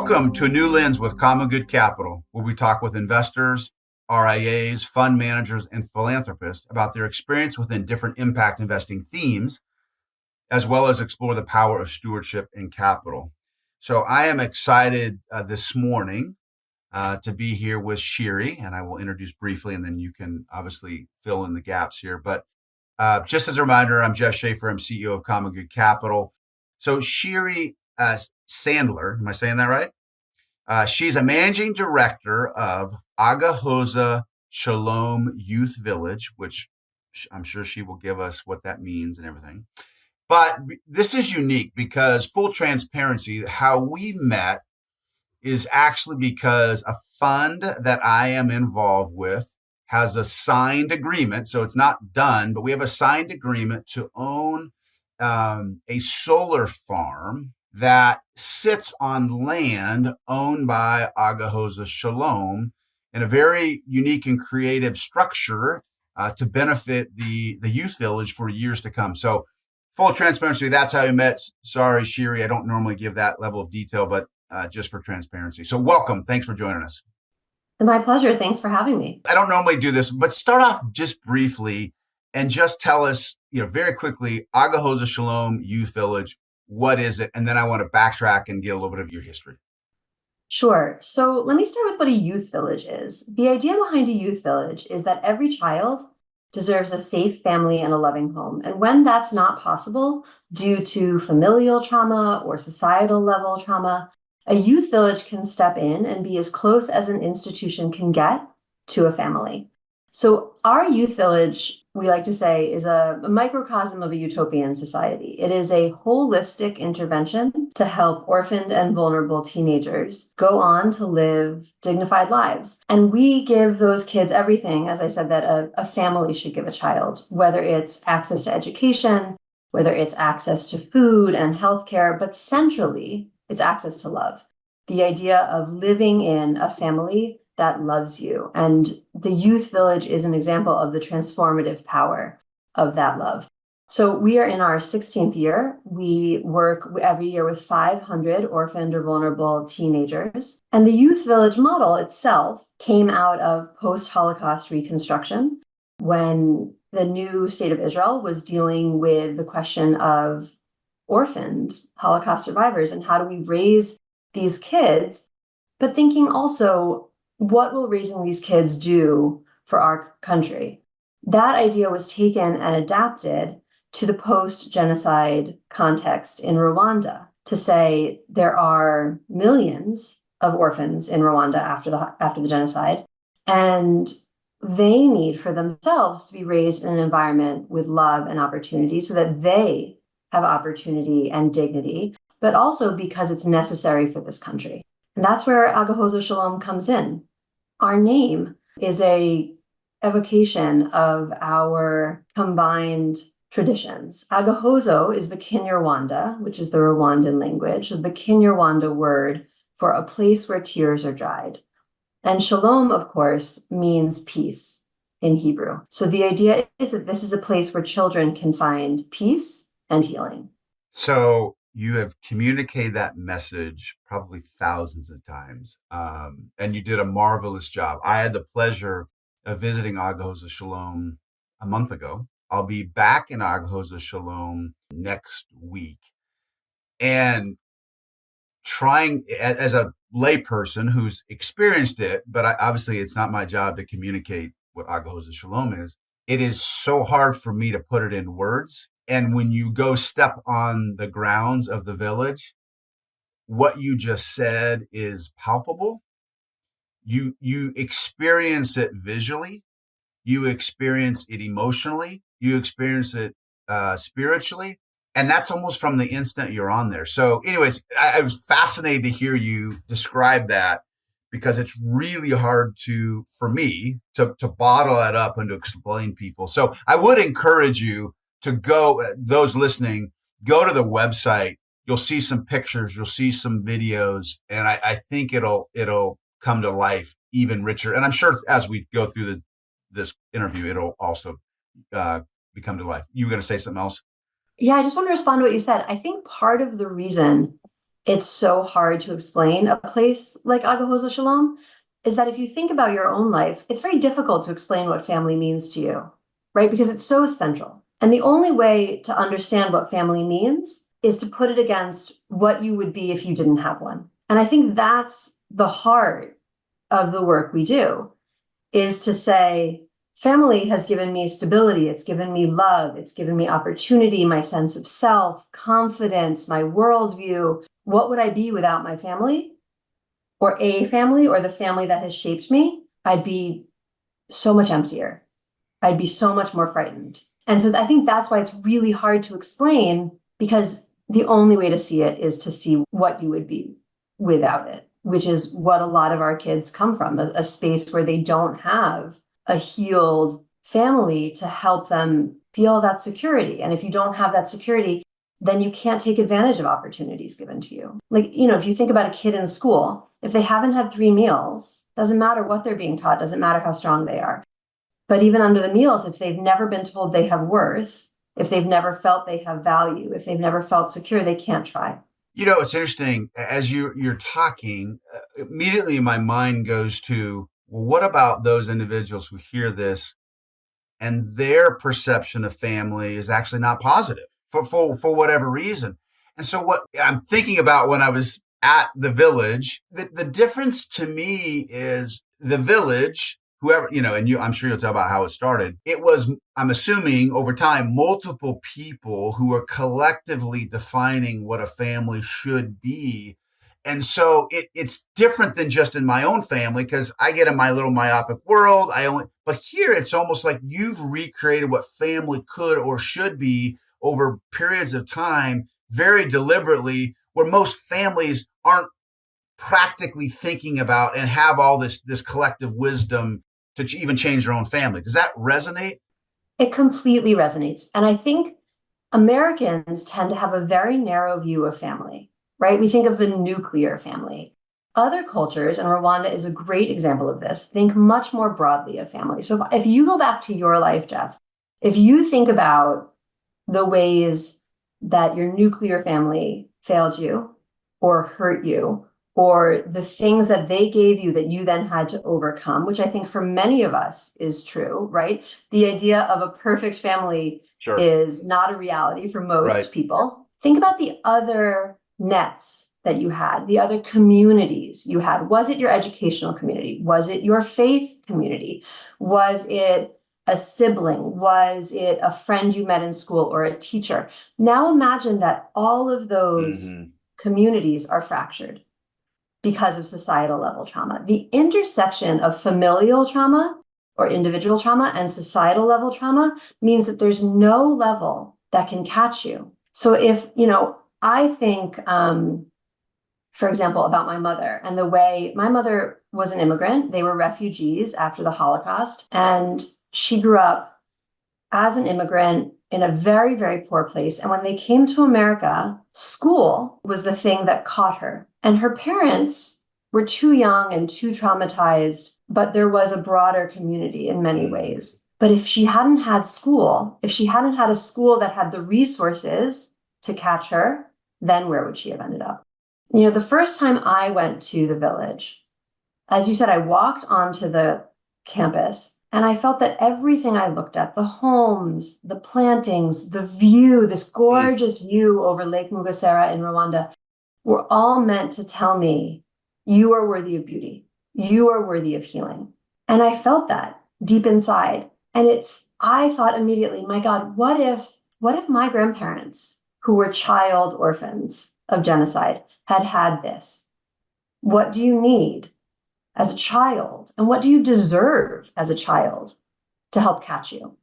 Welcome to a new lens with Common Good Capital, where we talk with investors, RIAs, fund managers, and philanthropists about their experience within different impact investing themes, as well as explore the power of stewardship and capital. So I am excited this morning to be here with Shiri, and I will introduce briefly, and then you can obviously fill in the gaps here. But just as a reminder, I'm Jeff Schaefer. I'm CEO of Common Good Capital. So Shiri Sandler, am I saying that right? She's a managing director of Agahozo-Shalom Youth Village, which I'm sure she will give us what that means and everything. But this is unique because, full transparency, how we met is actually because a fund that I am involved with has a signed agreement. So it's not done, but we have a signed agreement to own a solar farm that sits on land owned by Agahozo-Shalom in a very unique and creative structure to benefit the youth village for years to come. So full transparency, that's how we met. Sorry, Shiri, I don't normally give that level of detail, but just for transparency. So welcome. Thanks for joining us. My pleasure. Thanks for having me. I don't normally do this, but start off just briefly and just tell us, very quickly, Agahozo-Shalom Youth Village, what is it? And then I want to backtrack and get a little bit of your history. Sure. So let me start with what a youth village is. The idea behind a youth village is that every child deserves a safe family and a loving home. And when that's not possible due to familial trauma or societal level trauma, a youth village can step in and be as close as an institution can get to a family. So our youth village, we like to say, is a microcosm of a utopian society. It is a holistic intervention to help orphaned and vulnerable teenagers go on to live dignified lives. And we give those kids everything, as I said, that a family should give a child, whether it's access to education, whether it's access to food and healthcare, but centrally, it's access to love. The idea of living in a family that loves you. And the youth village is an example of the transformative power of that love. So we are in our 16th year. We work every year with 500 orphaned or vulnerable teenagers. And the youth village model itself came out of post-Holocaust reconstruction, when the new state of Israel was dealing with the question of orphaned Holocaust survivors and how do we raise these kids, but thinking also, what will raising these kids do for our country? That idea was taken and adapted to the post-genocide context in Rwanda to say there are millions of orphans in Rwanda after the genocide, and they need for themselves to be raised in an environment with love and opportunity so that they have opportunity and dignity, but also because it's necessary for this country. And that's where Agahozo-Shalom comes in. Our name is a evocation of our combined traditions. Agahozo is the Kinyarwanda, which is the Rwandan language, the Kinyarwanda word for a place where tears are dried. And Shalom, of course, means peace in Hebrew. So the idea is that this is a place where children can find peace and healing. So you have communicated that message probably thousands of times, and you did a marvelous job. I had the pleasure of visiting Agahozo-Shalom a month ago. I'll be back in Agahozo-Shalom next week. And trying, as a layperson who's experienced it, but obviously it's not my job to communicate what Agahozo-Shalom is, it is so hard for me to put it in words. And when you go step on the grounds of the village, what you just said is palpable. You experience it visually, you experience it emotionally, you experience it spiritually, and that's almost from the instant you're on there. So anyways, I was fascinated to hear you describe that, because it's really hard for me to bottle that up and to explain people. So I would encourage you to go, those listening, go to the website. You'll see some pictures, you'll see some videos, and I think it'll come to life even richer. And I'm sure as we go through this interview, it'll also become to life. You were going to say something else? Yeah, I just want to respond to what you said. I think part of the reason it's so hard to explain a place like Agahozo-Shalom is that if you think about your own life, it's very difficult to explain what family means to you, right? Because it's so essential. And the only way to understand what family means is to put it against what you would be if you didn't have one. And I think that's the heart of the work we do, is to say, family has given me stability. It's given me love. It's given me opportunity, my sense of self, confidence, my worldview. What would I be without my family or a family or the family that has shaped me? I'd be so much emptier. I'd be so much more frightened. And so I think that's why it's really hard to explain, because the only way to see it is to see what you would be without it, which is what a lot of our kids come from, a space where they don't have a healed family to help them feel that security. And if you don't have that security, then you can't take advantage of opportunities given to you. Like, if you think about a kid in school, if they haven't had 3 meals, doesn't matter what they're being taught, doesn't matter how strong they are. But even under the meals, if they've never been told they have worth, if they've never felt they have value, if they've never felt secure, they can't try. It's interesting. As you're talking, immediately my mind goes to, well, what about those individuals who hear this and their perception of family is actually not positive for whatever reason? And so what I'm thinking about when I was at the village, the difference to me is the village, whoever, and I'm sure you'll tell about how it started. It was, I'm assuming over time, multiple people who are collectively defining what a family should be. And so it's different than just in my own family, because I get in my little myopic world. But here it's almost like you've recreated what family could or should be over periods of time, very deliberately, where most families aren't practically thinking about and have all this collective wisdom to even change their own family. Does that resonate? It completely resonates. And I think Americans tend to have a very narrow view of family, right? We think of the nuclear family. Other cultures, and Rwanda is a great example of this, think much more broadly of family. So if you go back to your life, Jeff, if you think about the ways that your nuclear family failed you or hurt you, or the things that they gave you that you then had to overcome, which I think for many of us is true, right? The idea of a perfect family Sure. is not a reality for most Right. people. Think about the other nets that you had, the other communities you had. Was it your educational community? Was it your faith community? Was it a sibling? Was it a friend you met in school or a teacher? Now imagine that all of those communities are fractured because of societal level trauma. The intersection of familial trauma or individual trauma and societal level trauma means that there's no level that can catch you. So if, I think, for example, about my mother and the way my mother was an immigrant. They were refugees after the Holocaust, and she grew up as an immigrant in a very, very poor place. And when they came to America, school was the thing that caught her. And her parents were too young and too traumatized, but there was a broader community in many ways. But if she hadn't had school, if she hadn't had a school that had the resources to catch her, then where would she have ended up? The first time I went to the village, as you said, I walked onto the campus and I felt that everything I looked at, the homes, the plantings, the view, this gorgeous view over Lake Mugesera in Rwanda, were all meant to tell me, you are worthy of beauty. You are worthy of healing. And I felt that deep inside. And I thought immediately, my God, what if my grandparents, who were child orphans of genocide, had this? What do you need as a child? And what do you deserve as a child to help catch you?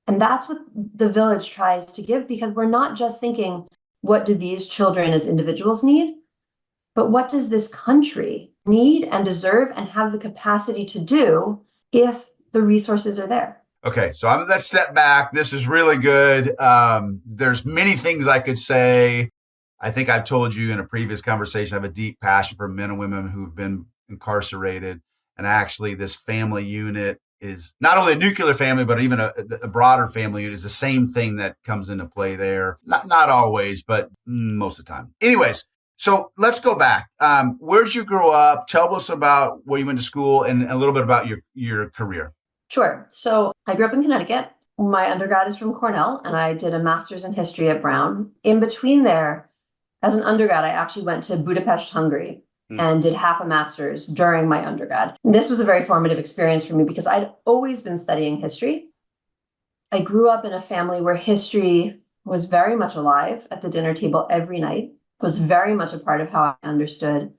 And that's what the village tries to give, because we're not just thinking, what do these children as individuals need? But what does this country need and deserve and have the capacity to do if the resources are there? Okay, so let's step back. This is really good. There's many things I could say. I think I've told you in a previous conversation, I have a deep passion for men and women who've been incarcerated. And actually, this family unit is not only a nuclear family, but even a broader family unit is the same thing that comes into play there. Not always, but most of the time. Anyways, So let's go back. Where'd you grow up? Tell us about where you went to school and a little bit about your career. Sure. So I grew up in Connecticut. My undergrad is from Cornell, and I did a master's in history at Brown. In between there, as an undergrad, I actually went to Budapest, Hungary, and did half a master's during my undergrad. And this was a very formative experience for me because I'd always been studying history. I grew up in a family where history was very much alive at the dinner table every night. It was very much a part of how I understood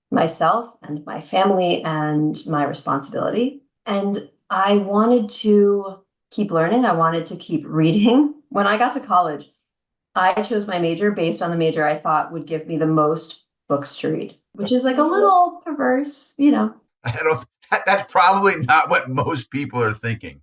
myself and my family and my responsibility. And I wanted to keep learning. I wanted to keep reading. When I got to college, I chose my major based on the major I thought would give me the most books to read, which is like a little perverse, you know. I don't. That's probably not what most people are thinking.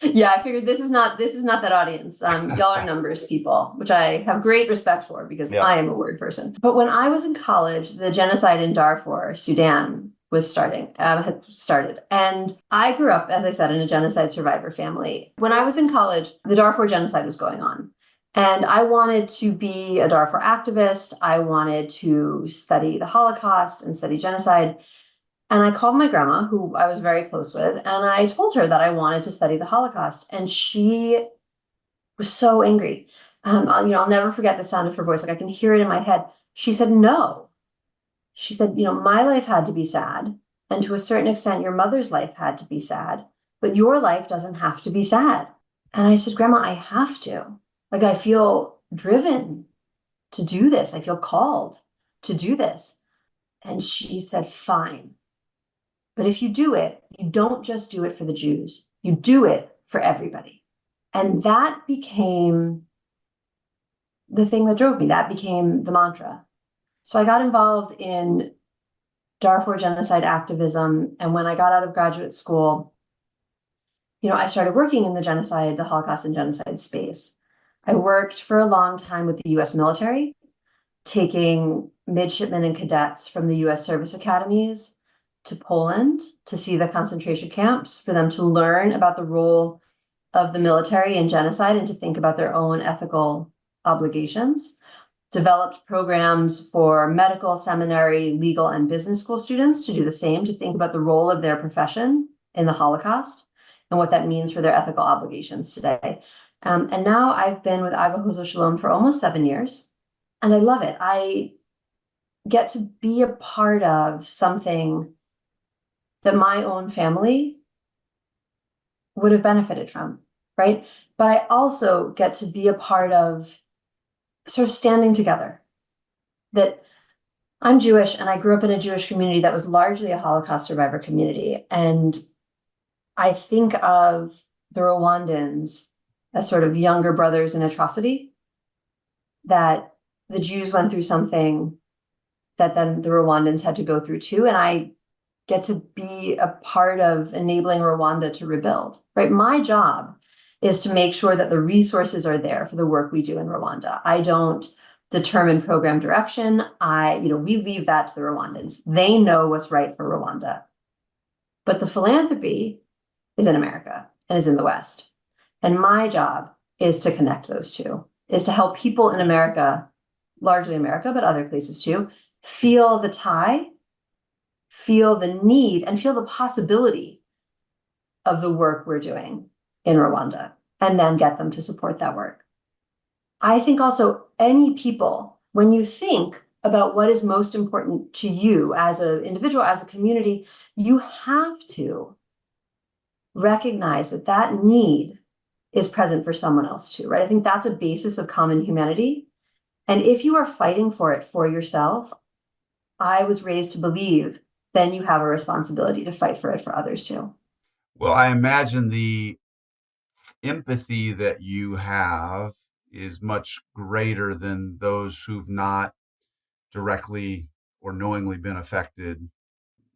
Yeah, I figured this is not that audience. Y'all are numbers people, which I have great respect for because I am a word person. But when I was in college, the genocide in Darfur, Sudan, had started. And I grew up, as I said, in a genocide survivor family. When I was in college, the Darfur genocide was going on. And I wanted to be a Darfur activist. I wanted to study the Holocaust and study genocide. And I called my grandma, who I was very close with, and I told her that I wanted to study the Holocaust. And she was so angry. I'll never forget the sound of her voice. Like I can hear it in my head. She said, no. She said, my life had to be sad. And to a certain extent, your mother's life had to be sad. But your life doesn't have to be sad. And I said, Grandma, I have to. Like I feel driven to do this. I feel called to do this. And she said, fine. But if you do it, you don't just do it for the Jews. You do it for everybody. And that became the thing that drove me. That became the mantra. So I got involved in Darfur genocide activism. And when I got out of graduate school, I started working in the Holocaust and genocide space. I worked for a long time with the US military, taking midshipmen and cadets from the US service academies to Poland to see the concentration camps, for them to learn about the role of the military in genocide and to think about their own ethical obligations. Developed programs for medical, seminary, legal, and business school students to do the same, to think about the role of their profession in the Holocaust and what that means for their ethical obligations today. And now I've been with Agahozo-Shalom for almost 7 years, and I love it. I get to be a part of something that my own family would have benefited from, right? But I also get to be a part of sort of standing together. That I'm Jewish and I grew up in a Jewish community that was largely a Holocaust survivor community. And I think of the Rwandans as sort of younger brothers in atrocity, that the Jews went through something that then the Rwandans had to go through too. And I get to be a part of enabling Rwanda to rebuild, right? My job is to make sure that the resources are there for the work we do in Rwanda. I don't determine program direction. We leave that to the Rwandans. They know what's right for Rwanda. But the philanthropy is in America and is in the West. And my job is to connect those two, is to help people in America, largely America, but other places too, feel the tie, feel the need, and feel the possibility of the work we're doing in Rwanda, and then get them to support that work. I think also any people, when you think about what is most important to you as an individual, as a community, you have to recognize that that need is present for someone else too, right? I think that's a basis of common humanity. And if you are fighting for it for yourself, I was raised to believe, then you have a responsibility to fight for it for others too. Well, I imagine the empathy that you have is much greater than those who've not directly or knowingly been affected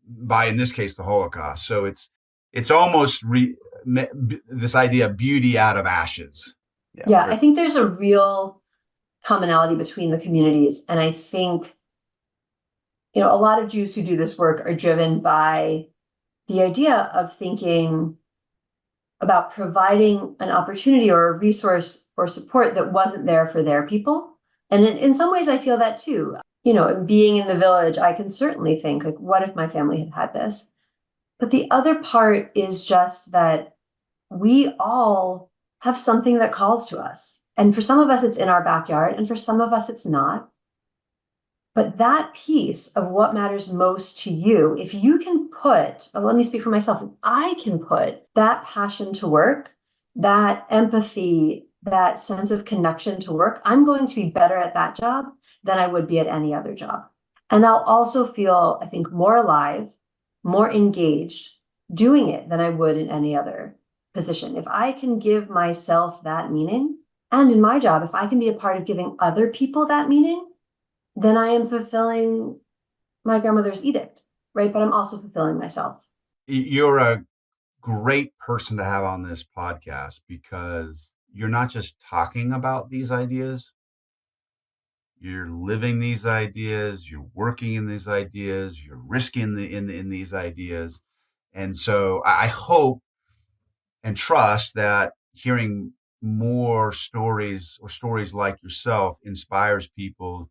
by, in this case, the Holocaust. So it's almost this idea of beauty out of ashes. Yeah, I think there's a real commonality between the communities. And I think, a lot of Jews who do this work are driven by the idea of thinking about providing an opportunity or a resource or support that wasn't there for their people. And in some ways, I feel that too. being in the village, I can certainly think, like, what if my family had had this? But the other part is just that we all have something that calls to us. And for some of us, it's in our backyard, and for some of us, it's not. But that piece of what matters most to you, if you can let me speak for myself, if I can put that passion to work, that empathy, that sense of connection to work, I'm going to be better at that job than I would be at any other job. And I'll also feel, I think, more alive, more engaged doing it than I would in any other position. If I can give myself that meaning, and in my job, if I can be a part of giving other people that meaning, then I am fulfilling my grandmother's edict, right? But I'm also fulfilling myself. You're a great person to have on this podcast because you're not just talking about these ideas, you're living these ideas, you're working in these ideas, you're risking in these ideas. And so I hope and trust that hearing more stories or stories like yourself inspires people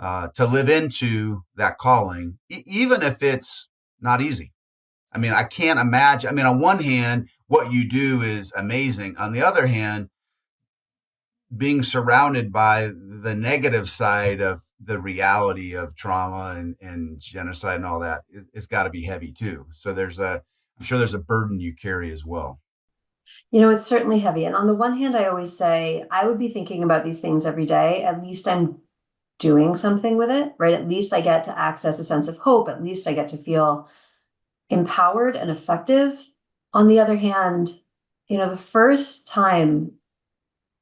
to live into that calling, even if it's not easy. I mean, I can't imagine. I mean, on one hand, what you do is amazing. On the other hand, being surrounded by the negative side of the reality of trauma and genocide and all that, it's got to be heavy too. So I'm sure there's a burden you carry as well. It's certainly heavy. And on the one hand, I always say I would be thinking about these things every day. At least I'm doing something with it, right? At least I get to access a sense of hope. At least I get to feel empowered and effective. On the other hand, the first time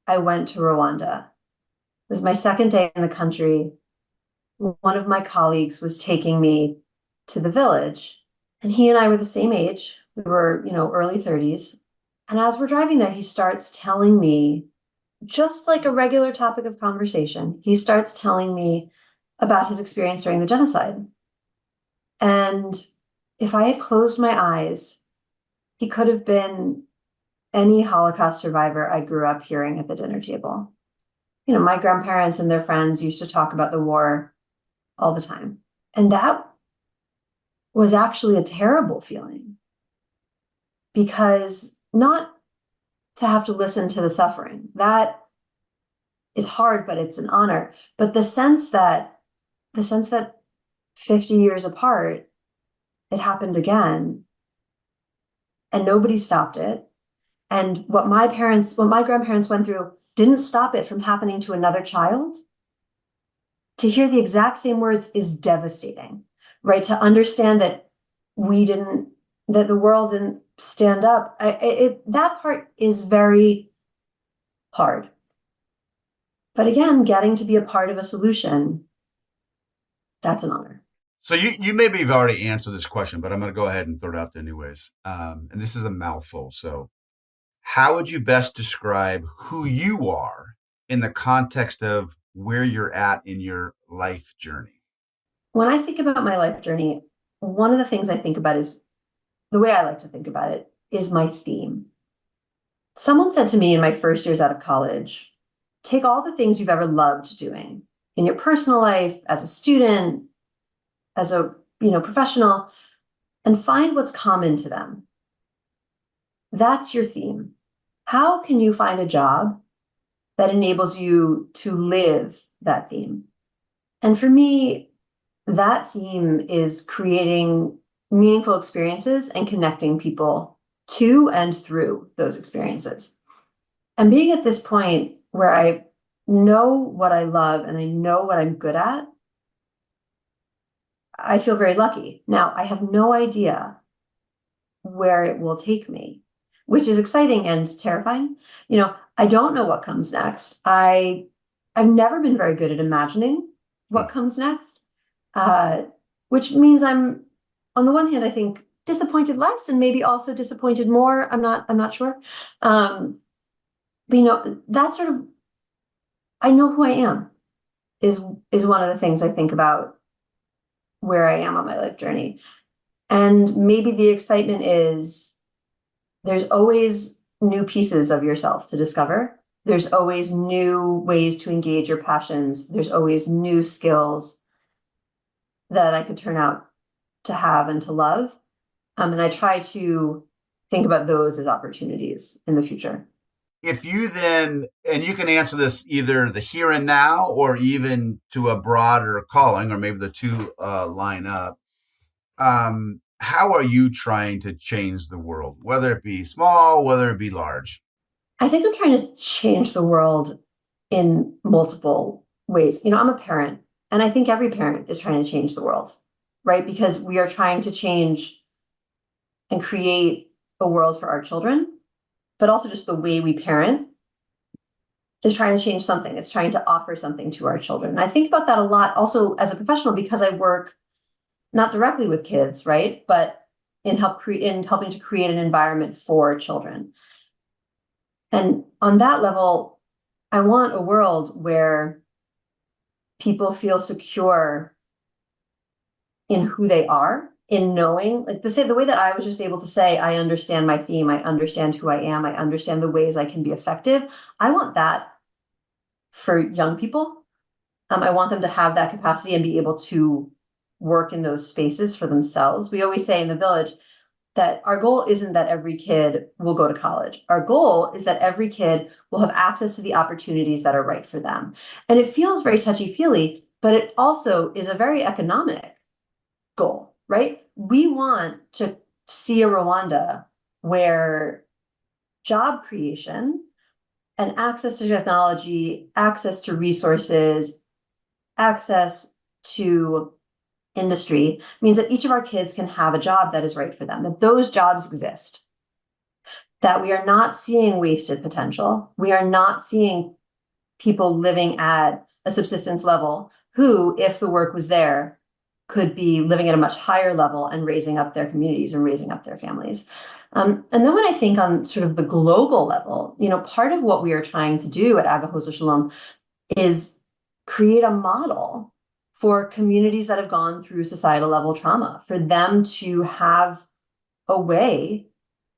I went to Rwanda, it was my second day in the country. One of my colleagues was taking me to the village, and he and I were the same age. We were, early 30s. And as we're driving there, he starts telling me, just like a regular topic of conversation, he starts telling me about his experience during the genocide. And if I had closed my eyes, he could have been any Holocaust survivor I grew up hearing at the dinner table. My grandparents and their friends used to talk about the war all the time. And that was actually a terrible feeling, because not to have to listen to the suffering, that is hard, but it's an honor. But the sense that 50 years apart, it happened again and nobody stopped it. And what my grandparents went through didn't stop it from happening to another child. To hear the exact same words is devastating, right? To understand that that the world didn't stand up. That part is very hard. But again, getting to be a part of a solution, that's an honor. So you maybe have already answered this question, but I'm going to go ahead and throw it out there anyways. And this is a mouthful. So how would you best describe who you are in the context of where you're at in your life journey? When I think about my life journey, one of the things I think about is the way I like to think about it is my theme. Someone said to me in my first years out of college, take all the things you've ever loved doing in your personal life, as a student, as a professional, and find what's common to them. That's your theme. How can you find a job that enables you to live that theme? And for me, that theme is creating meaningful experiences and connecting people to and through those experiences. And being at this point where I know what I love and I know what I'm good at, I feel very lucky. Now, I have no idea where it will take me, which is exciting and terrifying. I don't know what comes next. I've never been very good at imagining what comes next, which means I'm, on the one hand, I think disappointed less and maybe also disappointed more. I'm not sure. But that sort of, I know who I am is one of the things I think about where I am on my life journey. And maybe the excitement is there's always new pieces of yourself to discover. There's always new ways to engage your passions. There's always new skills. that I could turn out to have and to love. And I try to think about those as opportunities in the future. If you then, and you can answer this either the here and now or even to a broader calling, or maybe the two line up. How are you trying to change the world, whether it be small, whether it be large? I think I'm trying to change the world in multiple ways. I'm a parent, and I think every parent is trying to change the world, right? Because we are trying to change and create a world for our children, but also just the way we parent is trying to change something. It's trying to offer something to our children. And I think about that a lot also as a professional because I work not directly with kids, right? But in helping to create an environment for children. And on that level, I want a world where people feel secure in who they are, in knowing, like the way that I was just able to say, I understand my theme, I understand who I am, I understand the ways I can be effective. I want that for young people. I want them to have that capacity and be able to work in those spaces for themselves. We always say in the village that our goal isn't that every kid will go to college. Our goal is that every kid will have access to the opportunities that are right for them. And it feels very touchy-feely, but it also is a very economic goal, right? We want to see a Rwanda where job creation and access to technology, access to resources, access to industry means that each of our kids can have a job that is right for them, that those jobs exist, that we are not seeing wasted potential. We are not seeing people living at a subsistence level who, if the work was there, could be living at a much higher level and raising up their communities and raising up their families. And then when I think on sort of the global level, part of what we are trying to do at Agahozo-Shalom is create a model for communities that have gone through societal level trauma, for them to have a way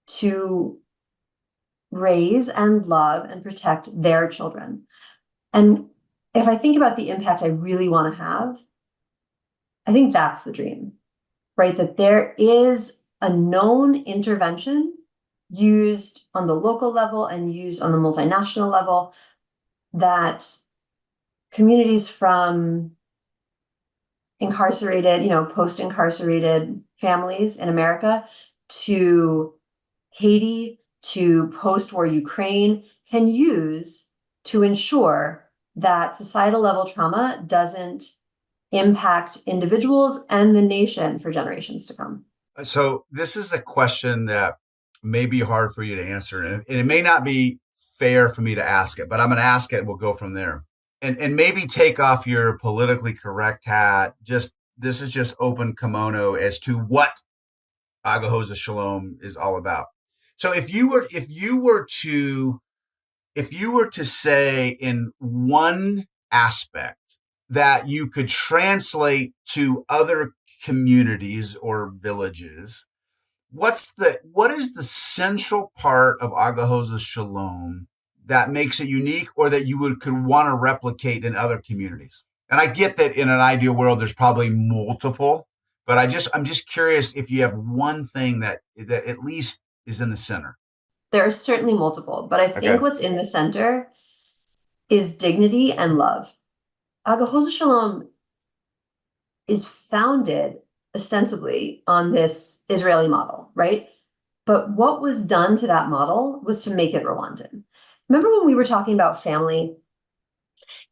to raise and love and protect their children. And if I think about the impact I really want to have, I think that's the dream, right? That there is a known intervention used on the local level and used on the multinational level that communities from incarcerated, post-incarcerated families in America to Haiti to post-war Ukraine can use to ensure that societal level trauma doesn't impact individuals and the nation for generations to come. So this is a question that may be hard for you to answer, and it may not be fair for me to ask it, but I'm going to ask it. We'll go from there, and maybe take off your politically correct hat. This is just open kimono as to what Agahozo-Shalom is all about. So if you were to say in one aspect that you could translate to other communities or villages, what is the central part of Agahozo-Shalom that makes it unique, or that you could want to replicate in other communities? And I get that in an ideal world, there's probably multiple, but I'm just curious if you have one thing that at least is in the center. There are certainly multiple, but I think Okay. what's in the center is dignity and love. Agahozo-Shalom is founded ostensibly on this Israeli model, right? But what was done to that model was to make it Rwandan. Remember when we were talking about family?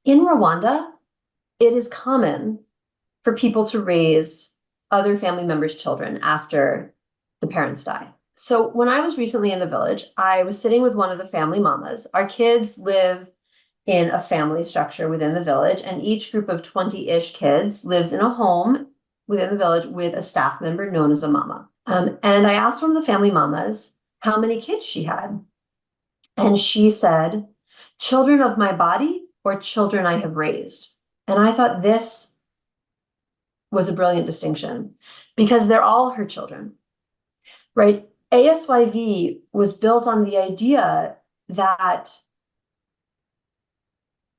In Rwanda, it is common for people to raise other family members' children after the parents die. So when I was recently in the village, I was sitting with one of the family mamas. Our kids live in a family structure within the village, and each group of 20-ish kids lives in a home within the village with a staff member known as a mama. And I asked one of the family mamas how many kids she had. And she said, children of my body or children I have raised. And I thought this was a brilliant distinction because they're all her children, right? ASYV was built on the idea that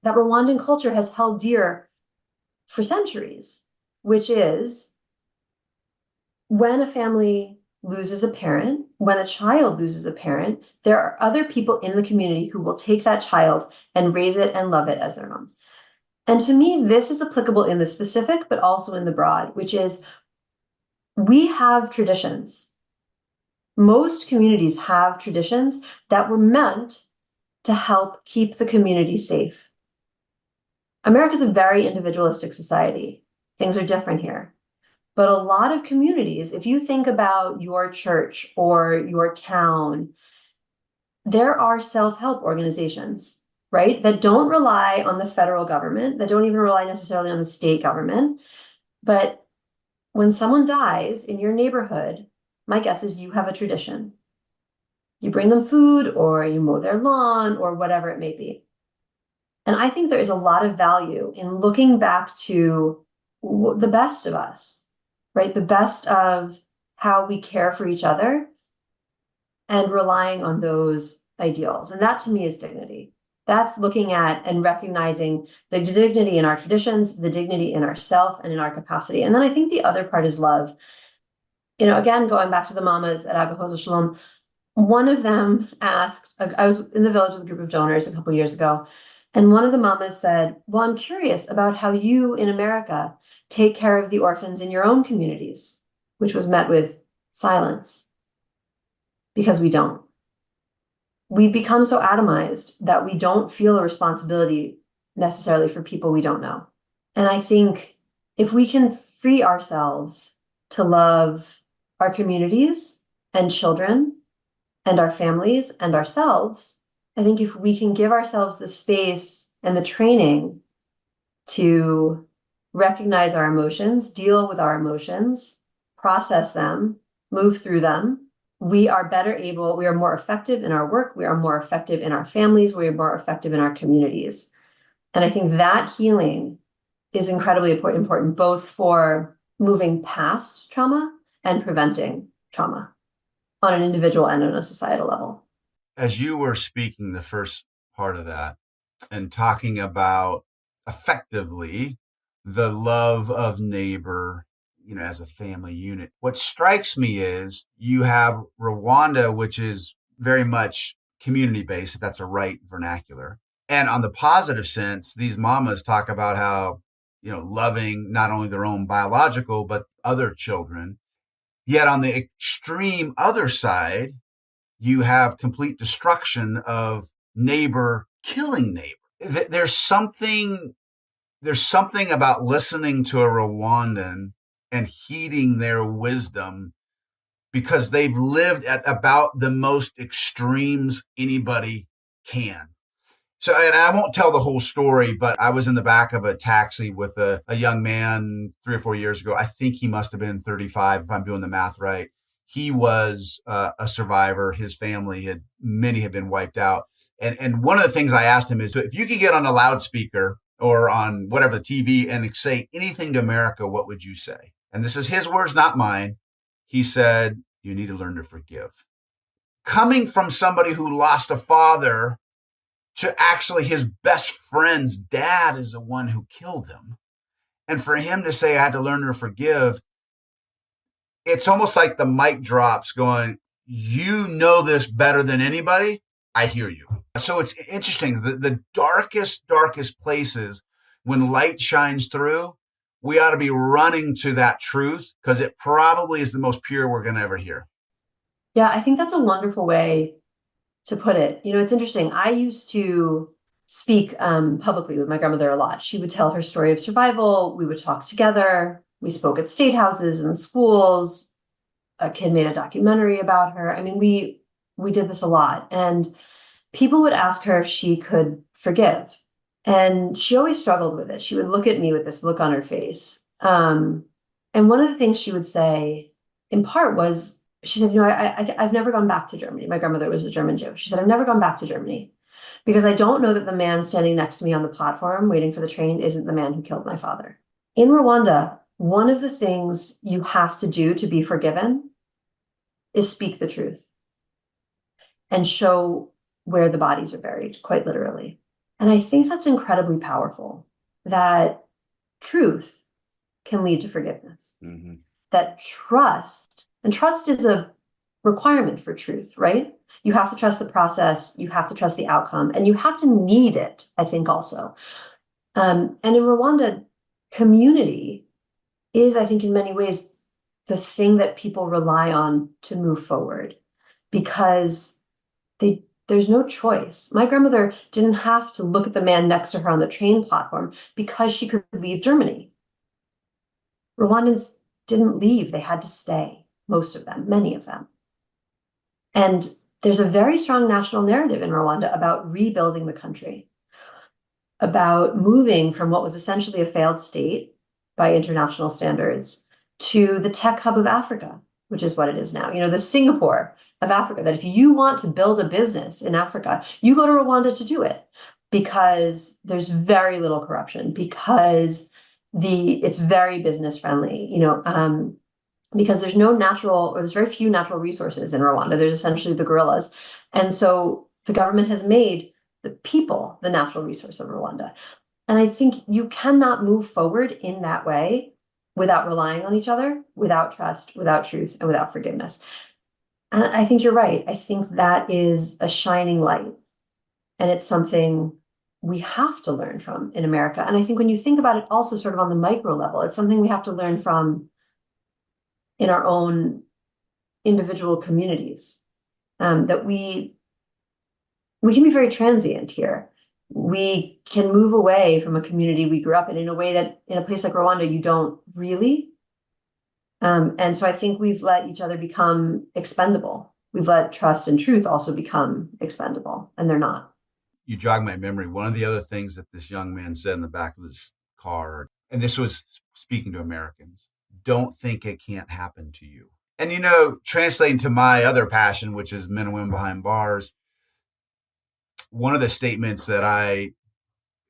Rwandan culture has held dear for centuries. which is when a family loses a parent, when a child loses a parent, there are other people in the community who will take that child and raise it and love it as their own. And to me, this is applicable in the specific, but also in the broad, which is we have traditions. Most communities have traditions that were meant to help keep the community safe. America is a very individualistic society. Things are different here. But a lot of communities, if you think about your church or your town, there are self-help organizations, right? That don't rely on the federal government, that don't even rely necessarily on the state government. But when someone dies in your neighborhood, my guess is you have a tradition. You bring them food or you mow their lawn or whatever it may be. And I think there is a lot of value in looking back to the best of us, right? The best of how we care for each other and relying on those ideals. And that to me is dignity. That's looking at and recognizing the dignity in our traditions, the dignity in ourself and in our capacity. And then I think the other part is love. You know, again, going back to the mamas at Agahozo-Shalom, one of them asked, I was in the village with a group of donors a couple of years ago, and one of the mamas said, well, I'm curious about how you in America take care of the orphans in your own communities, which was met with silence because we don't. We've become so atomized that we don't feel a responsibility necessarily for people we don't know. And I think if we can free ourselves to love our communities and children and our families and ourselves, I think if we can give ourselves the space and the training to recognize our emotions, deal with our emotions, process them, move through them, we are better able, we are more effective in our work, we are more effective in our families, we are more effective in our communities. And I think that healing is incredibly important, both for moving past trauma and preventing trauma on an individual and on a societal level. As you were speaking the first part of that and talking about effectively the love of neighbor, you know, as a family unit, what strikes me is you have Rwanda, which is very much community based, if that's a right vernacular. And on the positive sense, these mamas talk about how, you know, loving not only their own biological, but other children. Yet on the extreme other side, you have complete destruction of neighbor killing neighbor. There's something about listening to a Rwandan and heeding their wisdom because they've lived at about the most extremes anybody can. So, and I won't tell the whole story, but I was in the back of a taxi with a young man 3 or 4 years ago. I think he must have been 35, if I'm doing the math right. He was a survivor. His family many had been wiped out. And one of the things I asked him is, if you could get on a loudspeaker or on whatever the TV and say anything to America, what would you say? And this is his words, not mine. He said, you need to learn to forgive. Coming from somebody who lost a father to actually his best friend's dad is the one who killed him. And for him to say, I had to learn to forgive, it's almost like the mic drops going, you know this better than anybody. I hear you. So it's interesting. The darkest places, when light shines through, we ought to be running to that truth because it probably is the most pure we're going to ever hear. Yeah, I think that's a wonderful way to put it. You know, it's interesting. I used to speak publicly with my grandmother a lot. She would tell her story of survival. We would talk together. We spoke at state houses and schools. A kid made a documentary about her. I mean, we did this a lot. And people would ask her if she could forgive. And she always struggled with it. She would look at me with this look on her face. And one of the things she would say, in part, was, she said, you know, I've never gone back to Germany. My grandmother was a German Jew. She said, I've never gone back to Germany because I don't know that the man standing next to me on the platform waiting for the train isn't the man who killed my father. In Rwanda, one of the things you have to do to be forgiven is speak the truth and show where the bodies are buried, quite literally. And I think that's incredibly powerful, that truth can lead to forgiveness. Mm-hmm. That trust, and trust is a requirement for truth, right? You have to trust the process, you have to trust the outcome, and you have to need it, I think, also. And in Rwanda, community is, I think, in many ways, the thing that people rely on to move forward because there's no choice. My grandmother didn't have to look at the man next to her on the train platform because she could leave Germany. Rwandans didn't leave, they had to stay, most of them, many of them. And there's a very strong national narrative in Rwanda about rebuilding the country, about moving from what was essentially a failed state by international standards to the tech hub of Africa, which is what it is now. You know, the Singapore of Africa, that if you want to build a business in Africa, you go to Rwanda to do it because there's very little corruption, because it's very business friendly, because there's no natural, or there's very few natural resources in Rwanda. There's essentially the gorillas. And so the government has made the people the natural resource of Rwanda. And I think you cannot move forward in that way without relying on each other, without trust, without truth, and without forgiveness. And I think you're right. I think that is a shining light. And it's something we have to learn from in America. And I think when you think about it also sort of on the micro level, it's something we have to learn from in our own individual communities, that we can be very transient here. We can move away from a community we grew up in a way that in a place like Rwanda, you don't really. And so I think we've let each other become expendable. We've let trust and truth also become expendable, and they're not. You jog my memory. One of the other things that this young man said in the back of his car, and this was speaking to Americans, don't think it can't happen to you. And, translating to my other passion, which is men and women behind bars, one of the statements that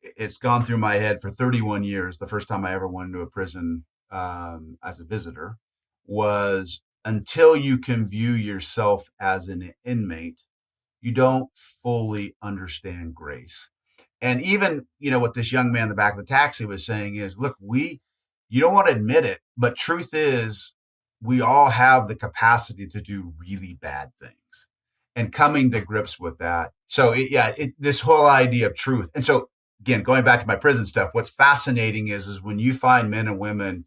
it's gone through my head for 31 years, the first time I ever went into a prison as a visitor, was until you can view yourself as an inmate, you don't fully understand grace. And even, what this young man in the back of the taxi was saying is, look, you don't want to admit it, but truth is we all have the capacity to do really bad things, and coming to grips with that. So this whole idea of truth. And so again, going back to my prison stuff, what's fascinating is when you find men and women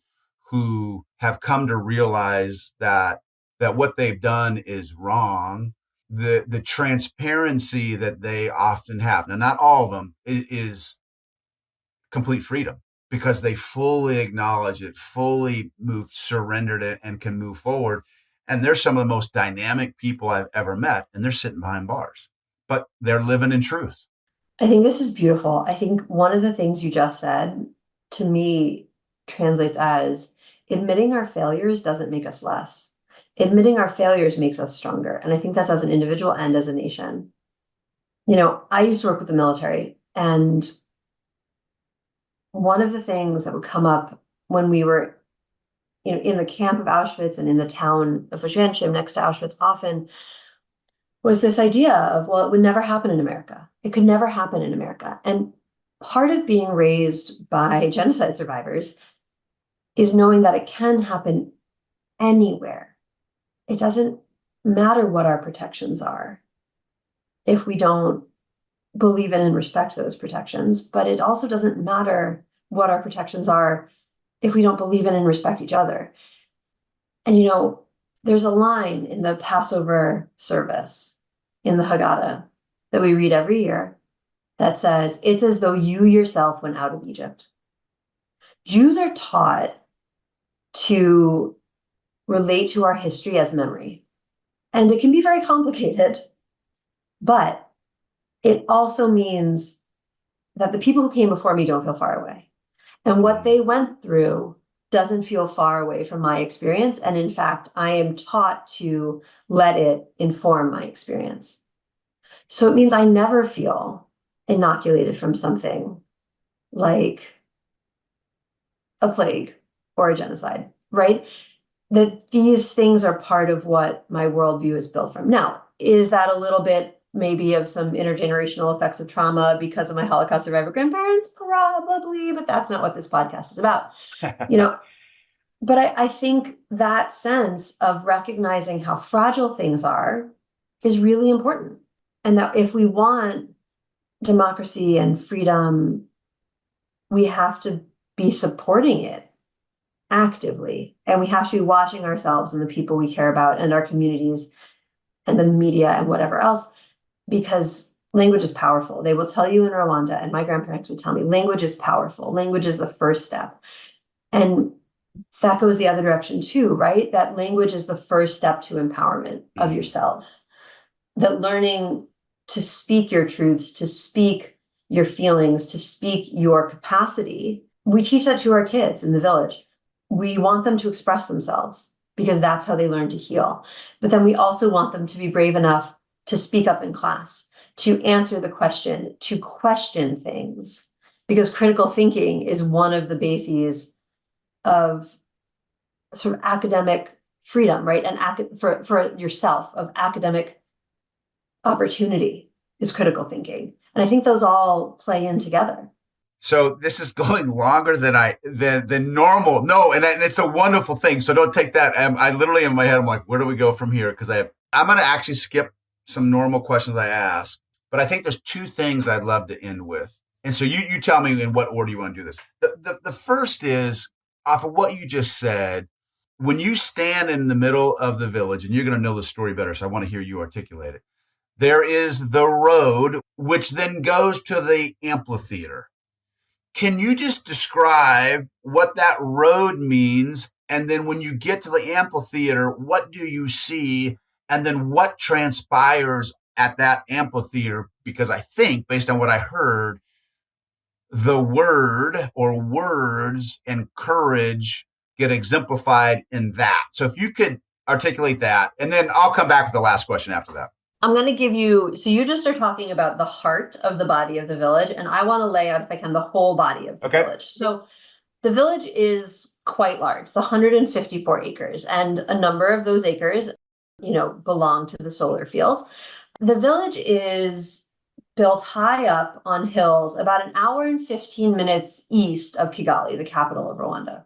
who have come to realize that what they've done is wrong, the transparency that they often have. Now, not all of them is complete freedom, because they fully acknowledge it, fully surrendered it, and can move forward. And they're some of the most dynamic people I've ever met, and they're sitting behind bars, but they're living in truth. I think this is beautiful. I think one of the things you just said to me translates as admitting our failures doesn't make us less. Admitting our failures makes us stronger. And I think that's as an individual and as a nation. I used to work with the military, and one of the things that would come up when we were, in the camp of Auschwitz and in the town of Oswiecim next to Auschwitz often was this idea of, well, it would never happen in America. It could never happen in America. And part of being raised by genocide survivors is knowing that it can happen anywhere. It doesn't matter what our protections are if we don't believe in and respect those protections, but it also doesn't matter what our protections are if we don't believe in and respect each other. And there's a line in the Passover service in the Haggadah that we read every year that says, it's as though you yourself went out of Egypt. Jews are taught to relate to our history as memory. And it can be very complicated, but it also means that the people who came before me don't feel far away. And what they went through doesn't feel far away from my experience. And in fact, I am taught to let it inform my experience. So it means I never feel inoculated from something like a plague or a genocide, right? That these things are part of what my worldview is built from. Now, is that a little bit maybe of some intergenerational effects of trauma because of my Holocaust survivor grandparents? Probably, but that's not what this podcast is about. But I think that sense of recognizing how fragile things are is really important. And that if we want democracy and freedom, we have to be supporting it actively. And we have to be watching ourselves and the people we care about and our communities and the media and whatever else, because language is powerful. They will tell you in Rwanda, and my grandparents would tell me, language is powerful. Language is the first step. And that goes the other direction too, right? That language is the first step to empowerment of yourself. That learning to speak your truths, to speak your feelings, to speak your capacity, we teach that to our kids in the village. We want them to express themselves because that's how they learn to heal. But then we also want them to be brave enough to speak up in class, to answer the question, to question things, because critical thinking is one of the bases of sort of academic freedom, right? And for yourself, of academic opportunity is critical thinking. And I think those all play in together. So this is going longer than normal. No, and it's a wonderful thing. So don't take that. I literally in my head, I'm like, where do we go from here? Because I'm going to actually skip some normal questions I ask, but I think there's two things I'd love to end with. And so you tell me in what order you want to do this. The first is off of what you just said. When you stand in the middle of the village, and you're going to know the story better, so I want to hear you articulate it. There is the road, which then goes to the amphitheater. Can you just describe what that road means? And then when you get to the amphitheater, what do you see? And then what transpires at that amphitheater? Because I think, based on what I heard, the word or words and courage get exemplified in that. So if you could articulate that, and then I'll come back with the last question after that. I'm going to give you, so you just are talking about the heart of the body of the village, and I want to lay out, if I can, the whole body of the village. So the village is quite large. It's 154 acres, and a number of those acres, belong to the solar fields. The village is built high up on hills, about an hour and 15 minutes east of Kigali, the capital of Rwanda.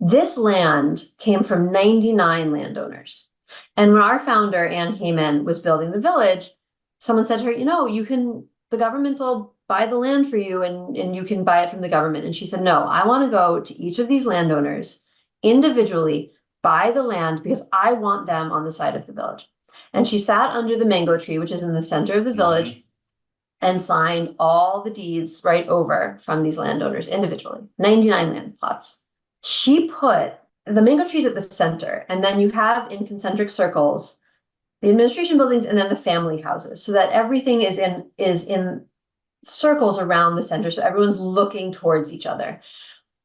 This land came from 99 landowners. And when our founder, Anne Heyman, was building the village, someone said to her, the government will buy the land for you and you can buy it from the government. And she said, no, I want to go to each of these landowners individually, buy the land because I want them on the side of the village. And she sat under the mango tree, which is in the center of the village, and signed all the deeds right over from these landowners individually, 99 land plots. She put the mango trees at the center, and then you have in concentric circles the administration buildings and then the family houses, so that everything is in circles around the center, so everyone's looking towards each other.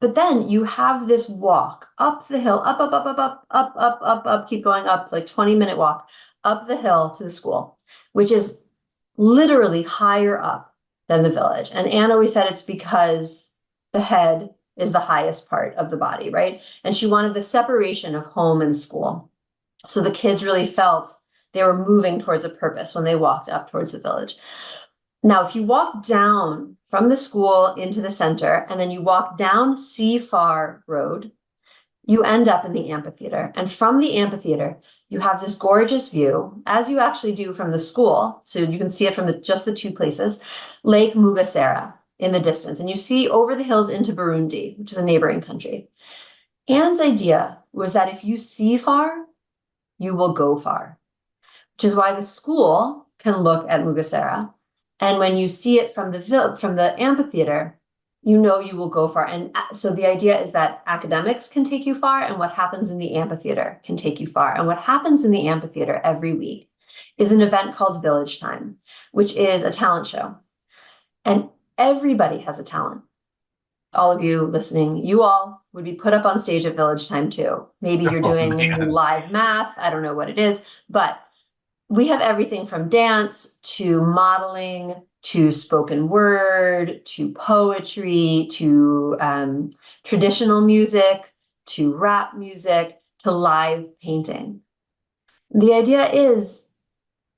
But then you have this walk up the hill, up, keep going up, like 20-minute walk up the hill to the school, which is literally higher up than the village. And Anne always said it's because the head is the highest part of the body, right? And she wanted the separation of home and school. So the kids really felt they were moving towards a purpose when they walked up towards the village. Now, if you walk down from the school into the center, and then you walk down Seafar Road, you end up in the amphitheater. And from the amphitheater, you have this gorgeous view, as you actually do from the school. So you can see it from just the two places, Lake Mugesera in the distance. And you see over the hills into Burundi, which is a neighboring country. Anne's idea was that if you see far, you will go far, which is why the school can look at Mugesera. And when you see it from the amphitheater, you will go far. And so the idea is that academics can take you far, and what happens in the amphitheater can take you far. And what happens in the amphitheater every week is an event called Village Time, which is a talent show. And everybody has a talent. All of you listening, you all would be put up on stage at Village Time too. Maybe you're doing live math. I don't know what it is, but we have everything from dance to modeling to spoken word, to poetry, to traditional music, to rap music, to live painting. The idea is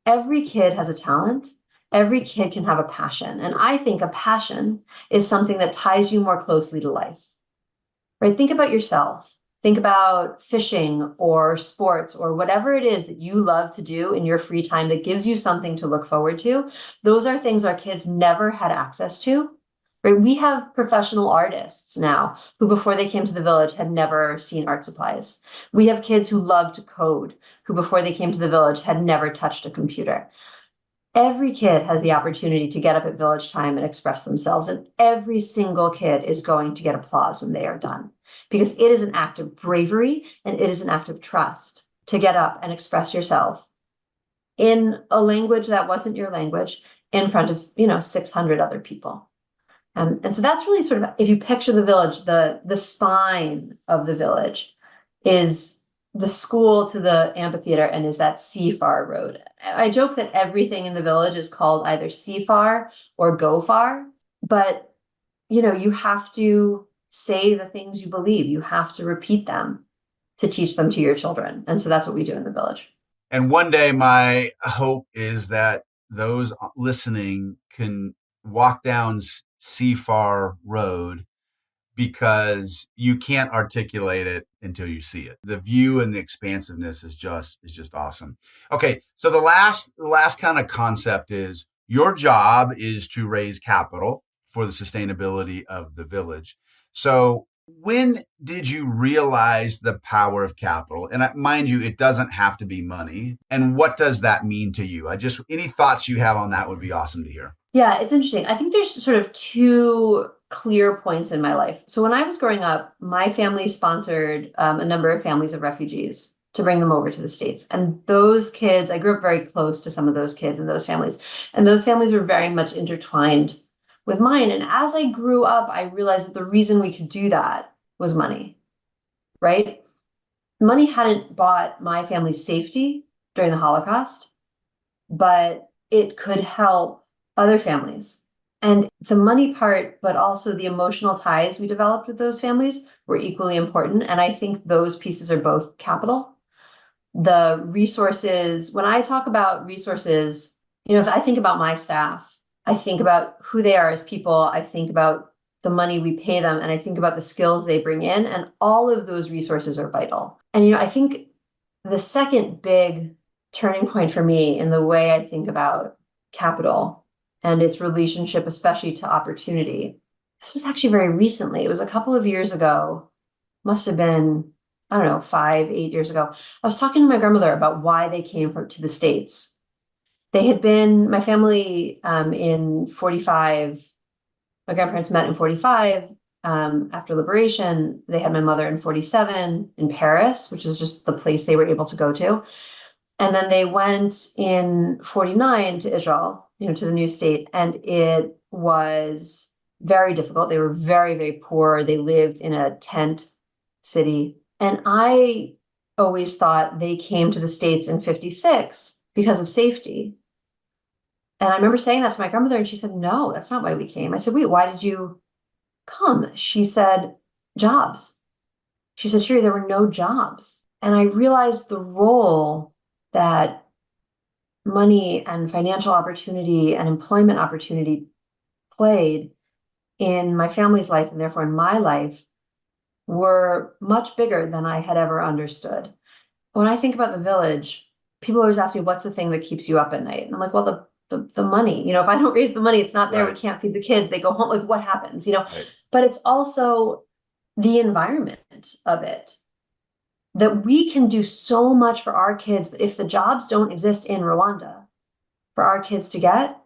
every kid has a talent. Every kid can have a passion. And I think a passion is something that ties you more closely to life, right? Think about yourself. Think about fishing or sports or whatever it is that you love to do in your free time that gives you something to look forward to. Those are things our kids never had access to. Right? We have professional artists now who, before they came to the village, had never seen art supplies. We have kids who love to code, who, before they came to the village, had never touched a computer. Every kid has the opportunity to get up at village time and express themselves, and every single kid is going to get applause when they are done because it is an act of bravery and it is an act of trust to get up and express yourself in a language that wasn't your language in front of 600 other people. And so that's really sort of, if you picture the village, the spine of the village is the school to the amphitheater and is that CFAR road. I joke that everything in the village is called either CFAR or Go Far, but you have to say the things you believe. You have to repeat them to teach them to your children. And so that's what we do in the village. And one day, my hope is that those listening can walk down Seafar Road because you can't articulate it until you see it. The view and the expansiveness is just awesome. Okay, so the last kind of concept is your job is to raise capital for the sustainability of the village. So when did you realize the power of capital? And mind you, it doesn't have to be money. And what does that mean to you? Any thoughts you have on that would be awesome to hear. Yeah, it's interesting. I think there's sort of two clear points in my life. So when I was growing up, my family sponsored a number of families of refugees to bring them over to the States. And those kids, I grew up very close to some of those kids and those families. And those families were very much intertwined with mine. And as I grew up, I realized that the reason we could do that was money, right? Money hadn't bought my family's safety during the Holocaust, but it could help other families. And the money part, but also the emotional ties we developed with those families were equally important. And I think those pieces are both capital. The resources, when I talk about resources, if I think about my staff, I think about who they are as people, I think about the money we pay them, and I think about the skills they bring in, and all of those resources are vital. And, I think the second big turning point for me in the way I think about capital and its relationship, especially to opportunity. This was actually very recently. It was a couple of years ago, must have been, I don't know, 5-8 years ago. I was talking to my grandmother about why they came to the States. They had been, my family in 45, my grandparents met in 45. After liberation, they had my mother in 47 in Paris, which is just the place they were able to go to. And then they went in 49 to Israel, to the new state. And it was very difficult. They were very, very poor. They lived in a tent city. And I always thought they came to the States in 56 because of safety. And I remember saying that to my grandmother, and she said, no, that's not why we came. I said, wait, why did you come? She said, jobs. She said, Shiri, there were no jobs. And I realized the role that money and financial opportunity and employment opportunity played in my family's life, and therefore in my life, were much bigger than I had ever understood. When I think about the village, people always ask me, what's the thing that keeps you up at night? And I'm like, well, the money, if I don't raise the money, it's not there. Right. We can't feed the kids. They go home. Like, what happens, Right. But it's also the environment of it, that we can do so much for our kids. But if the jobs don't exist in Rwanda for our kids to get,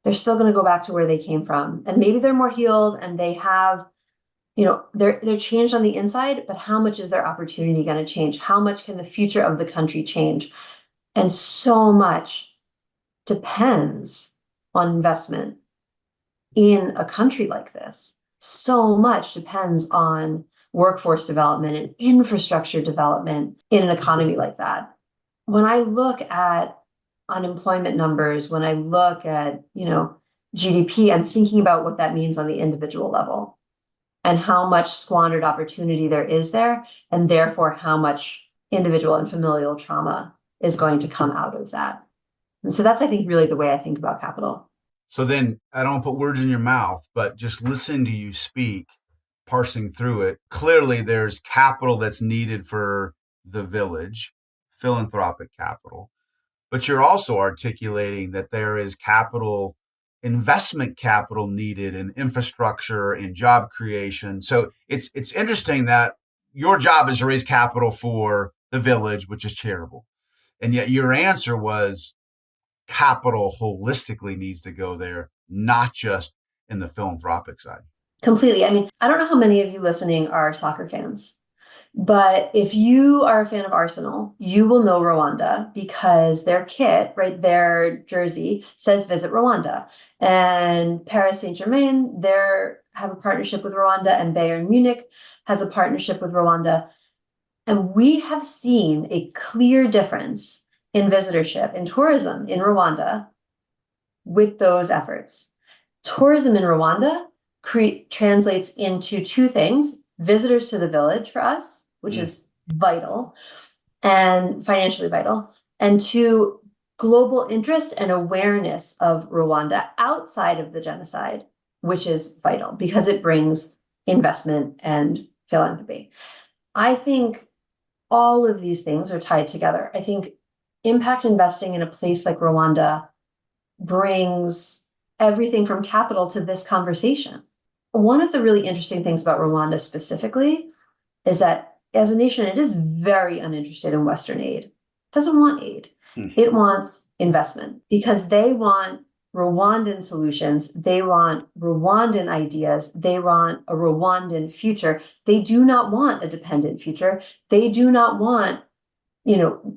they're still going to go back to where they came from. And maybe they're more healed and they have, they're changed on the inside, but how much is their opportunity going to change? How much can the future of the country change? And so much depends on investment in a country like this. So much depends on workforce development and infrastructure development in an economy like that. When I look at unemployment numbers, when I look at, GDP, I'm thinking about what that means on the individual level and how much squandered opportunity there is there, and therefore how much individual and familial trauma is going to come out of that. And so that's, I think, really the way I think about capital. So then I don't put words in your mouth, but just listen to you speak. parsing through it, clearly there's capital that's needed for the village, philanthropic capital, but you're also articulating that there is capital, investment capital needed in infrastructure, in job creation. So it's interesting that your job is to raise capital for the village, which is charitable. And yet your answer was capital holistically needs to go there, not just in the philanthropic side. Completely. I mean, I don't know how many of you listening are soccer fans, but if you are a fan of Arsenal, you will know Rwanda because their kit, right, their jersey says Visit Rwanda. And Paris Saint-Germain, they have a partnership with Rwanda, and Bayern Munich has a partnership with Rwanda. And we have seen a clear difference in visitorship, in tourism in Rwanda with those efforts. Tourism in Rwanda translates into two things: visitors to the village for us, which is vital and financially vital, and two, global interest and awareness of Rwanda outside of the genocide, which is vital because it brings investment and philanthropy. I think all of these things are tied together. I think impact investing in a place like Rwanda brings everything from capital to this conversation. One of the really interesting things about Rwanda specifically is that as a nation, it is very uninterested in Western aid. It doesn't want aid. It wants investment because they want Rwandan solutions. They want Rwandan ideas. They want a Rwandan future. They do not want a dependent future. They do not want,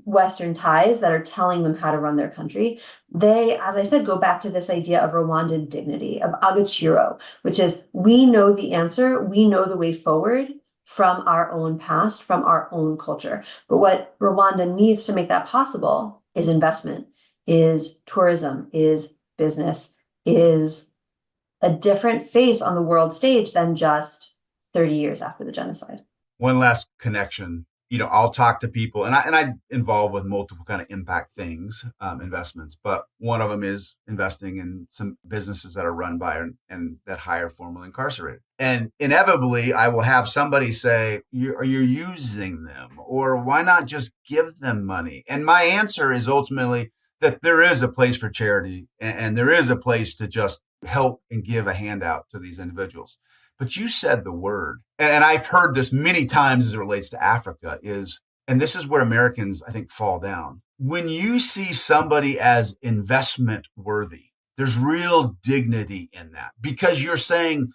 Western ties that are telling them how to run their country. They, as I said, go back to this idea of Rwandan dignity, of Agaciro, which is we know the answer. We know the way forward from our own past, from our own culture. But what Rwanda needs to make that possible is investment, is tourism, is business, is a different face on the world stage than just 30 years after the genocide. One last connection. I'll talk to people, and I involve with multiple kind of impact things, investments, but one of them is investing in some businesses that are run by and that hire formerly incarcerated. And inevitably, I will have somebody say, you're using them, or why not just give them money? And my answer is ultimately that there is a place for charity, and there is a place to just help and give a handout to these individuals. But you said the word, and I've heard this many times as it relates to Africa, and this is where Americans, I think, fall down. When you see somebody as investment worthy, there's real dignity in that because you're saying,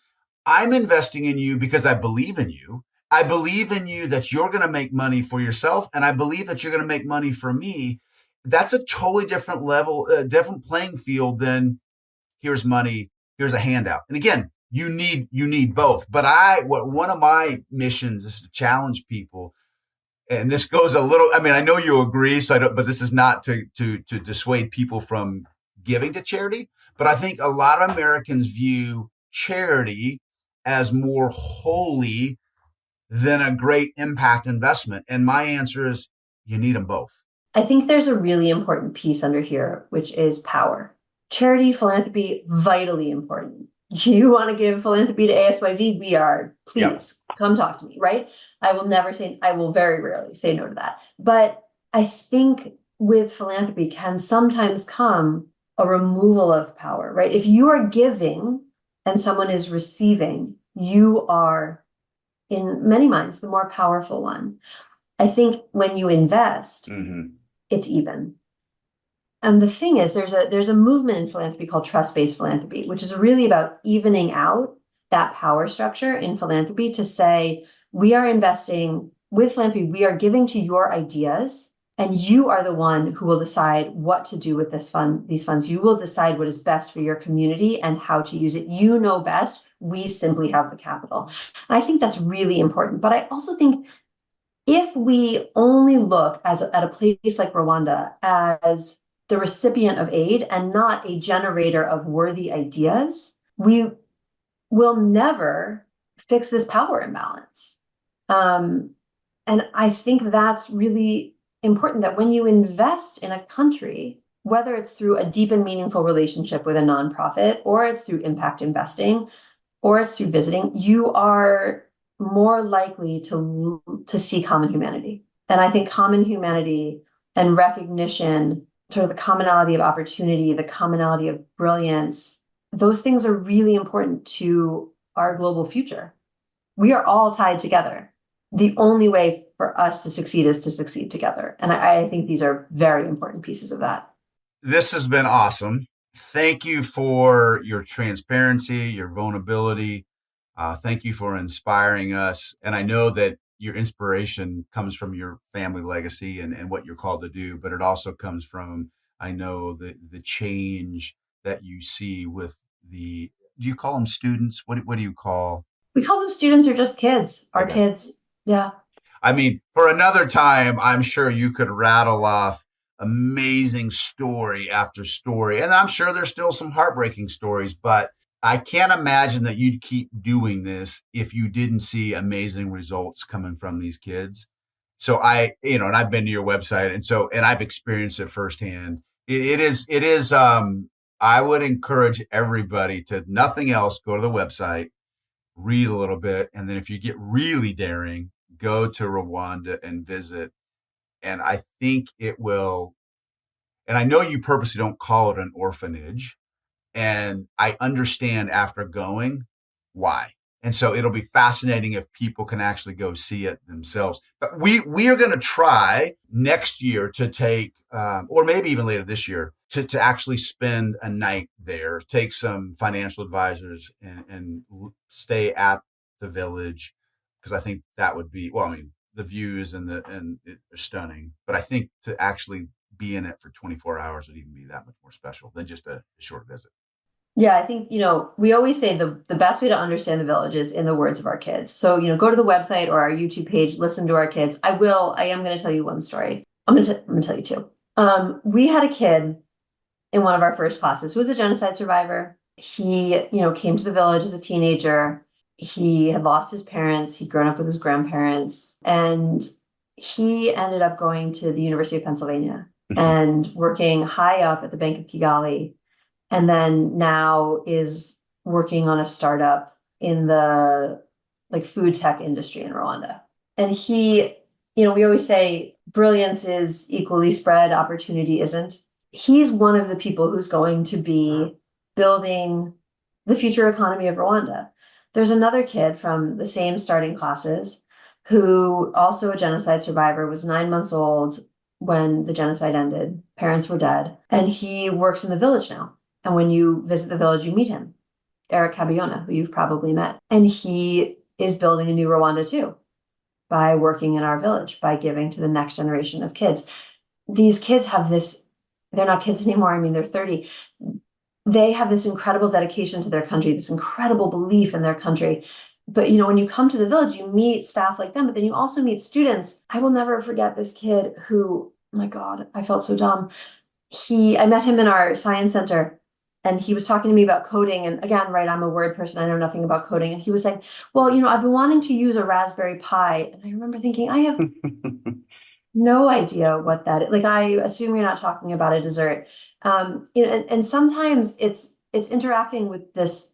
I'm investing in you because I believe in you. I believe in you that you're going to make money for yourself, and I believe that you're going to make money for me. That's a totally different level, different playing field than here's money, here's a handout. And again, you need both. But one of my missions is to challenge people, and this goes a little. I mean, I know you agree, but this is not to dissuade people from giving to charity. But I think a lot of Americans view charity as more holy than a great impact investment. And my answer is, you need them both. I think there's a really important piece under here, which is power. Charity, philanthropy, vitally important. You want to give philanthropy to ASYV? We are. Please come talk to me, right? I will very rarely say no to that. But I think with philanthropy can sometimes come a removal of power, right? If you are giving and someone is receiving, you are, in many minds, the more powerful one. I think when you invest, it's even. And the thing is, there's a movement in philanthropy called trust-based philanthropy, which is really about evening out that power structure in philanthropy to say, we are investing with philanthropy, we are giving to your ideas, and you are the one who will decide what to do with these funds. You will decide what is best for your community and how to use it. You know best. We simply have the capital. And I think that's really important. But I also think if we only look at a place like Rwanda as the recipient of aid and not a generator of worthy ideas, we will never fix this power imbalance. And I think that's really important, that when you invest in a country, whether it's through a deep and meaningful relationship with a nonprofit, or it's through impact investing, or it's through visiting, you are more likely to see common humanity. And I think common humanity and recognition, sort of the commonality of opportunity, the commonality of brilliance, those things are really important to our global future. We are all tied together. The only way for us to succeed is to succeed together. And I think these are very important pieces of that. This has been awesome. Thank you for your transparency, your vulnerability. Thank you for inspiring us. And I know that your inspiration comes from your family legacy and what you're called to do, but it also comes from, I know, the change that you see with do you call them students? What do you call? We call them students or just kids, our Okay. kids. Yeah. I mean, for another time, I'm sure you could rattle off amazing story after story. And I'm sure there's still some heartbreaking stories, but I can't imagine that you'd keep doing this if you didn't see amazing results coming from these kids. So and I've been to your website and I've experienced it firsthand. I would encourage everybody to nothing else, go to the website, read a little bit. And then if you get really daring, go to Rwanda and visit. And I think it will, and I know you purposely don't call it an orphanage. And I understand after going why. And so it'll be fascinating if people can actually go see it themselves. But we are going to try next year to take, or maybe even later this year, to actually spend a night there, take some financial advisors and stay at the village, because I think that would be, well, I mean, the views and it's stunning. But I think to actually be in it for 24 hours would even be that much more special than just a short visit. Yeah, I think, we always say the best way to understand the village is in the words of our kids. So, go to the website or our YouTube page, listen to our kids. I am going to tell you one story. I'm going to tell you two. We had a kid in one of our first classes who was a genocide survivor. He, came to the village as a teenager. He had lost his parents. He'd grown up with his grandparents, and he ended up going to the University of Pennsylvania and working high up at the Bank of Kigali, and then now is working on a startup in the food tech industry in Rwanda. And he, we always say brilliance is equally spread, opportunity isn't. He's one of the people who's going to be building the future economy of Rwanda. There's another kid from the same starting classes who, also a genocide survivor, was 9 months old when the genocide ended. Parents were dead. And he works in the village now. And when you visit the village, you meet him, Eric Kabiona, who you've probably met. And he is building a new Rwanda too, by working in our village, by giving to the next generation of kids. These kids have this, they're not kids anymore. I mean, they're 30. They have this incredible dedication to their country, this incredible belief in their country. But, when you come to the village, you meet staff like them, but then you also meet students. I will never forget this kid who, oh my God, I felt so dumb. I met him in our science center. And he was talking to me about coding. And again, right, I'm a word person. I know nothing about coding. And he was saying, well, I've been wanting to use a Raspberry Pi. And I remember thinking, I have no idea what that is. I assume you're not talking about a dessert. And sometimes it's interacting with this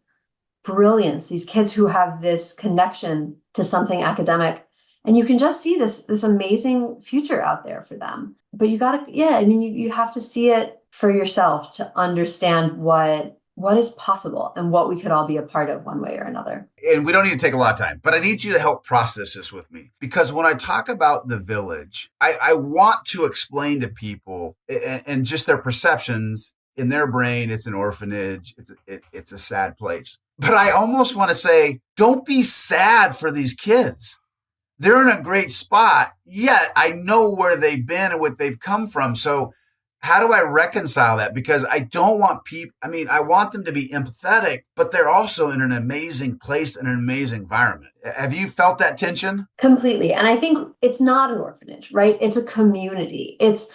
brilliance, these kids who have this connection to something academic. And you can just see this amazing future out there for them. But you have to see it for yourself to understand what is possible and what we could all be a part of one way or another. And we don't need to take a lot of time, but I need you to help process this with me. Because when I talk about the village, I want to explain to people and just their perceptions in their brain. It's an orphanage. It's a sad place. But I almost want to say, don't be sad for these kids. They're in a great spot, yet I know where they've been and what they've come from. So how do I reconcile that? Because I don't want people, I want them to be empathetic, but they're also in an amazing place and an amazing environment. Have you felt that tension? Completely. And I think it's not an orphanage, right? It's a community. It's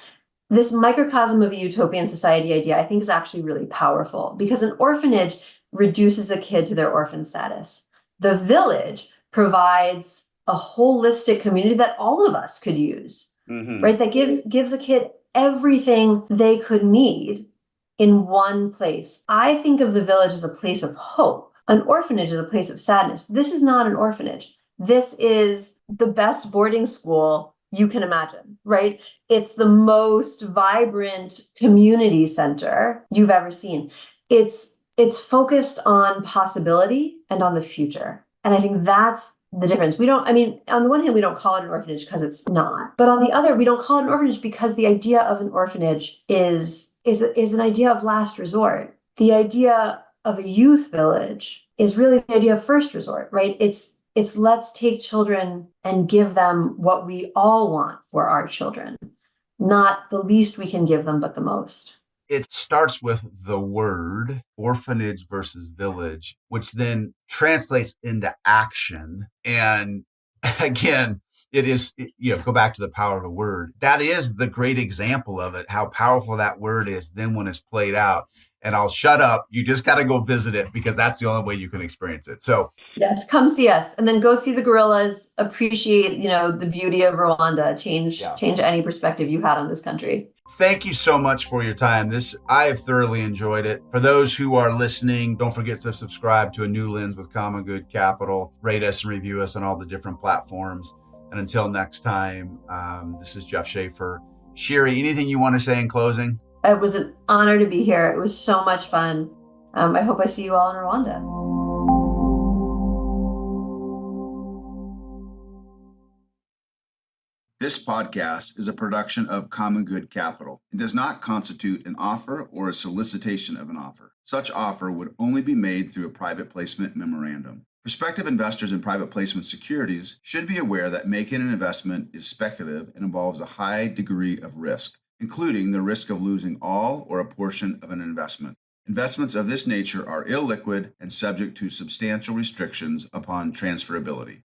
this microcosm of a utopian society idea, I think, is actually really powerful, because an orphanage reduces a kid to their orphan status. The village provides a holistic community that all of us could use, right? That gives a kid everything they could need in one place. I think of the village as a place of hope. An orphanage is a place of sadness. This is not an orphanage. this is the best boarding school you can imagine, right? It's the most vibrant community center you've ever seen. It's focused on possibility and on the future. And I think that's the difference. We don't, I mean, on the one hand, we don't call it an orphanage because it's not. But on the other, we don't call it an orphanage because the idea of an orphanage is an idea of last resort. The idea of a youth village is really the idea of first resort, right? It's let's take children and give them what we all want for our children, not the least we can give them, but the most. It starts with the word orphanage versus village, which then translates into action. And again, it is, go back to the power of a word. That is the great example of it, how powerful that word is then when it's played out. And I'll shut up. You just got to go visit it because that's the only way you can experience it. So yes, come see us and then go see the gorillas, appreciate, the beauty of Rwanda, change any perspective you had on this country. Thank you so much for your time. I have thoroughly enjoyed it. For those who are listening, don't forget to subscribe to A New Lens with Common Good Capital. Rate us and review us on all the different platforms. And until next time, this is Jeff Schaefer. Shiri, anything you want to say in closing? It was an honor to be here. It was so much fun. I hope I see you all in Rwanda. This podcast is a production of Common Good Capital. It does not constitute an offer or a solicitation of an offer. Such offer would only be made through a private placement memorandum. Prospective investors in private placement securities should be aware that making an investment is speculative and involves a high degree of risk, including the risk of losing all or a portion of an investment. Investments of this nature are illiquid and subject to substantial restrictions upon transferability.